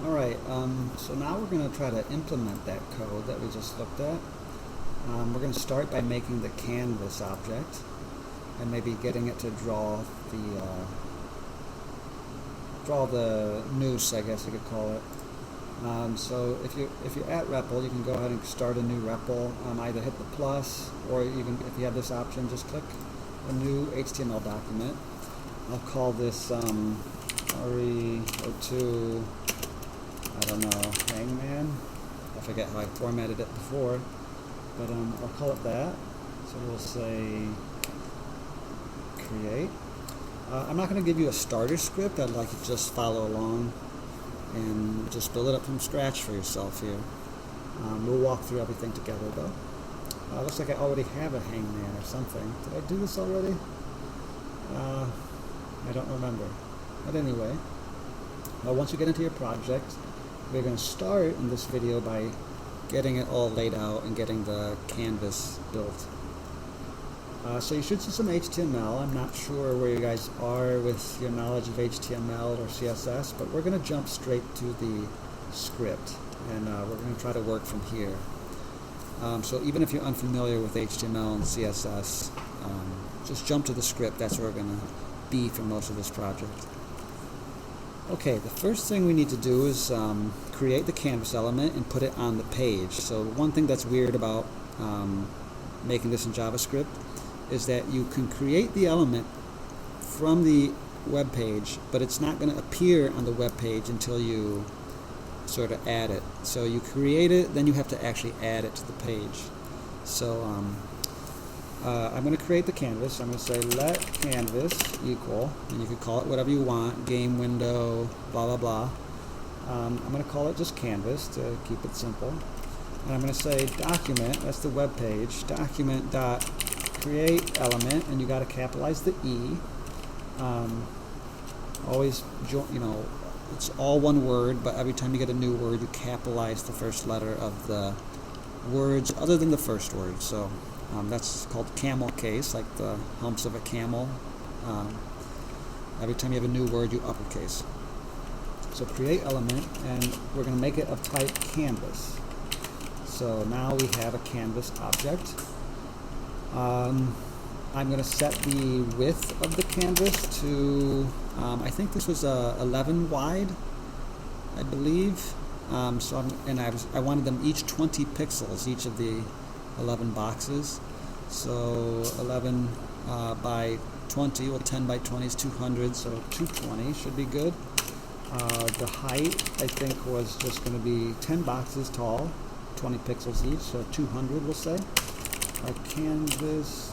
Alright, so now we're going to try to implement that code that we just looked at. We're going to start by making the canvas object and maybe getting it to draw the noose, I guess you could call it. So if you're at REPL, you can go ahead and start a new REPL. Either hit the plus, or you can, if you have this option, just click a new HTML document. I'll call this RE02, I don't know, Hangman. I forget how I formatted it before, but I'll call it that. So we'll say create. I'm not going to give you a starter script. I'd like you to just follow along and just build it up from scratch for yourself here. We'll walk through everything together though. Looks like I already have a Hangman or something. Did I do this already? I don't remember. But anyway, once you get into your project, we're going to start in this video by getting it all laid out and getting the canvas built. So you should see some HTML. I'm not sure where you guys are with your knowledge of HTML or CSS, but we're going to jump straight to the script, and we're going to try to work from here. So even if you're unfamiliar with HTML and CSS, just jump to the script. That's where we're going to be for most of this project. Okay, the first thing we need to do is create the canvas element and put it on the page. So one thing that's weird about making this in JavaScript is that you can create the element from the web page, but it's not going to appear on the web page until you sort of add it. So you create it, then you have to actually add it to the page. So I'm going to create the canvas. I'm going to say let canvas equal, and you can call it whatever you want, game window, blah blah blah. I'm going to call it just canvas to keep it simple. And I'm going to say document, that's the web page, document dot create element, and you got to capitalize the E. Always, it's all one word, but every time you get a new word, you capitalize the first letter of the words other than the first word. So that's called camel case, like the humps of a camel. Every time you have a new word, you uppercase. So create element, and we're going to make it of type canvas. So now we have a canvas object. I'm going to set the width of the canvas to, I think this was 11 wide, I believe. I wanted them each 20 pixels, each of the 11 boxes. So 11 by 20, well 10 by 20 is 200, so 220 should be good. The height, I think, was just going to be 10 boxes tall, 20 pixels each, so 200 we'll say. Canvas,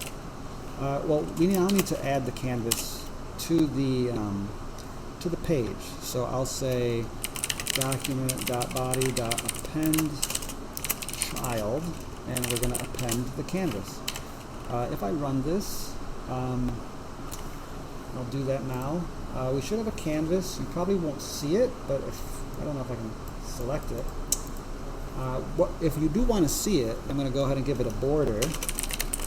well, we now need to add the canvas to the page. So I'll say document.body.append child, and we're going to append the canvas. If I run this, I'll do that now. We should have a canvas. You probably won't see it, but I don't know if I can select it. If you do want to see it, I'm going to go ahead and give it a border.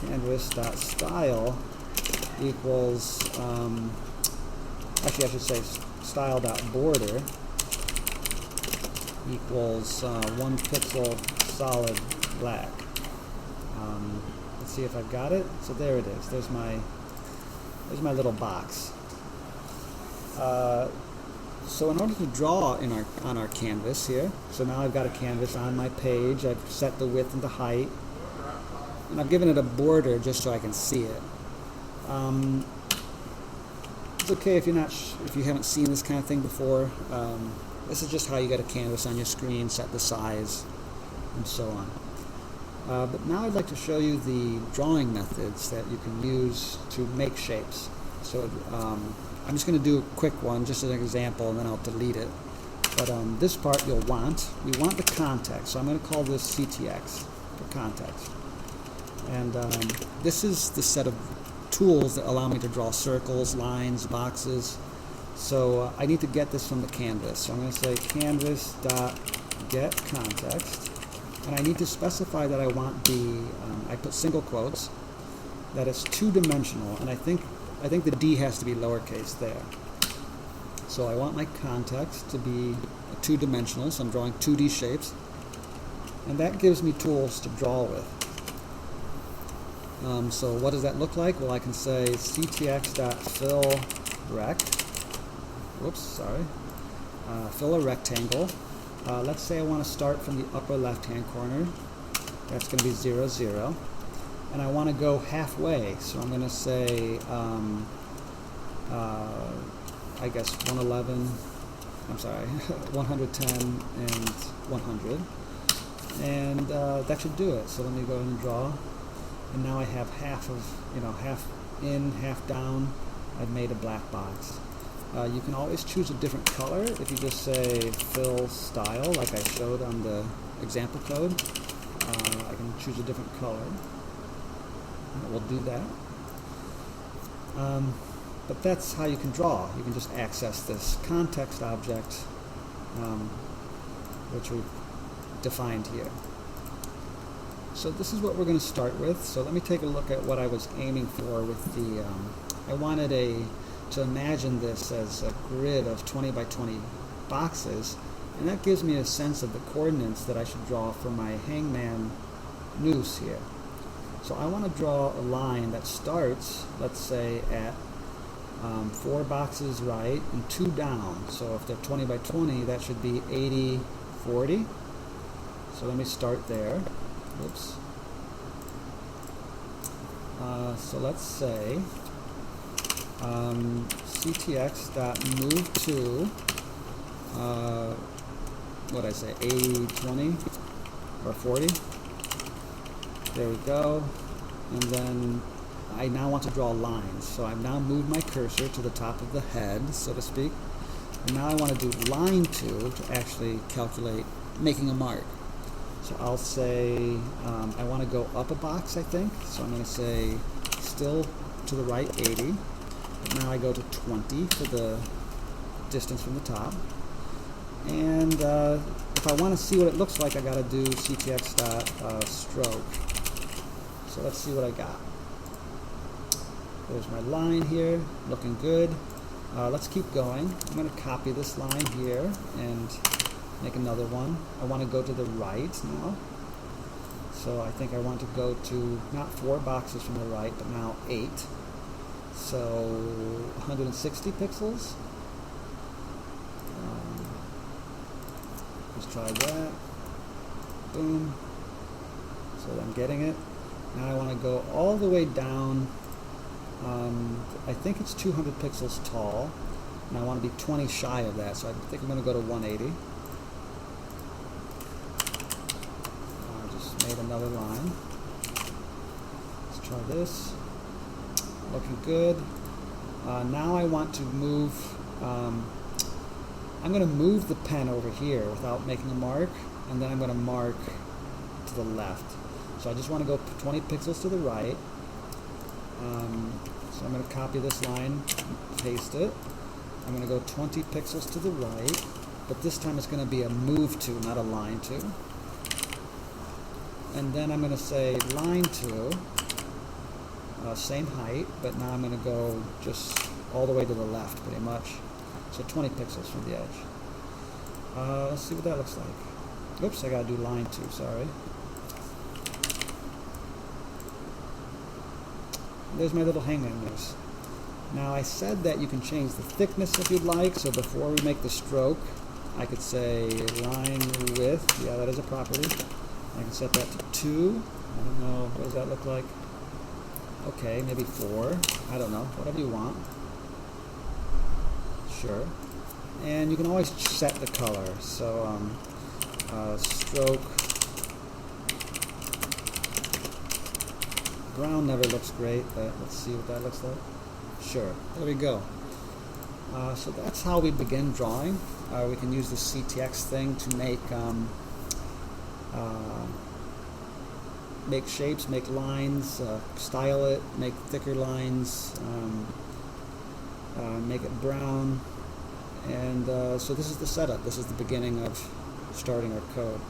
Canvas.style equals, actually I should say style.border equals 1 pixel solid black. Let's see if I've got it. So there it is. There's my little box. So in order to draw on our canvas here, so now I've got a canvas on my page. I've set the width and the height, and I've given it a border just so I can see it. It's okay if you haven't seen this kind of thing before. This is just how you get a canvas on your screen, set the size, and so on. But now I'd like to show you the drawing methods that you can use to make shapes. So I'm just going to do a quick one, just as an example, and then I'll delete it. But this part we want the context. So I'm going to call this CTX for context. And this is the set of tools that allow me to draw circles, lines, boxes. So I need to get this from the canvas. So I'm going to say canvas.getContext. And I need to specify that I want I put single quotes, that it's two-dimensional. And I think the D has to be lowercase there. So I want my context to be two-dimensional, so I'm drawing 2D shapes. And that gives me tools to draw with. So what does that look like? Well, I can say ctx.fillRect. Whoops, sorry. Fill a rectangle. Let's say I want to start from the upper left-hand corner. That's going to be 0, 0. And I want to go halfway, so I'm going to say, I guess 111, I'm sorry, 110 and 100. And that should do it. So let me go ahead and draw. And now I have half of, half in, half down. I've made a black box. You can always choose a different color if you just say fill style, like I showed on the example code. I can choose a different color. We'll do that. But that's how you can draw. You can just access this context object, which we've defined here. So this is what we're going to start with. So let me take a look at what I was aiming for with the, I wanted to imagine this as a grid of 20 by 20 boxes, and that gives me a sense of the coordinates that I should draw for my hangman noose here. So I want to draw a line that starts, let's say, at 4 boxes right and 2 down. So if they're 20 by 20, that should be 80, 40. So let me start there. Whoops. So let's say ctx.move to, what did I say, 80, 20 or 40. There we go. And then I now want to draw lines. So I've now moved my cursor to the top of the head, so to speak. And now I want to do line 2 to actually calculate making a mark. So I'll say I want to go up a box, I think. So I'm going to say still to the right 80. But now I go to 20 for the distance from the top. And if I want to see what it looks like, I got to do ctx.stroke. So let's see what I got. There's my line here, looking good. Let's keep going. I'm going to copy this line here and make another one. I want to go to the right now. So I think I want to go to not 4 boxes from the right, but now 8. So 160 pixels. Let's try that. Boom. So I'm getting it. Now I want to go all the way down. I think it's 200 pixels tall, and I want to be 20 shy of that, so I think I'm going to go to 180. I just made another line. Let's try this. Looking good. Now I want to move, I'm going to move the pen over here without making a mark, and then I'm going to mark to the left. So I just want to go 20 pixels to the right. So I'm going to copy this line, paste it. I'm going to go 20 pixels to the right, but this time it's going to be a move to, not a line to. And then I'm going to say line to, same height, but now I'm going to go just all the way to the left pretty much. So 20 pixels from the edge. Let's see what that looks like. Oops, I got to do line 2, sorry. There's my little hangman noose. Now I said that you can change the thickness if you'd like, so before we make the stroke, I could say line width, yeah, that is a property. I can set that to 2, I don't know, what does that look like? Okay, maybe 4, I don't know, whatever you want. Sure. And you can always set the color, so stroke, brown never looks great, but let's see what that looks like. Sure, there we go. So that's how we begin drawing. We can use the CTX thing to make shapes, make lines, style it, make thicker lines, make it brown. And so this is the setup. This is the beginning of starting our code.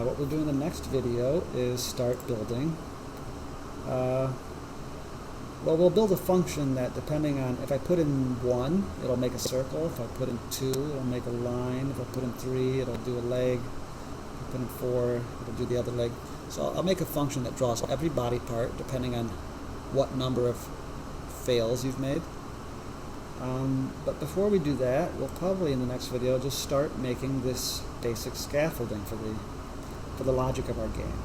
What we'll do in the next video is start building Well, we'll build a function that, depending on, if I put in 1, it'll make a circle. If I put in 2, it'll make a line. If I put in 3, it'll do a leg. If I put in 4, it'll do the other leg. So I'll make a function that draws every body part, depending on what number of fails you've made. But before we do that, we'll probably in the next video just start making this basic scaffolding for the logic of our game.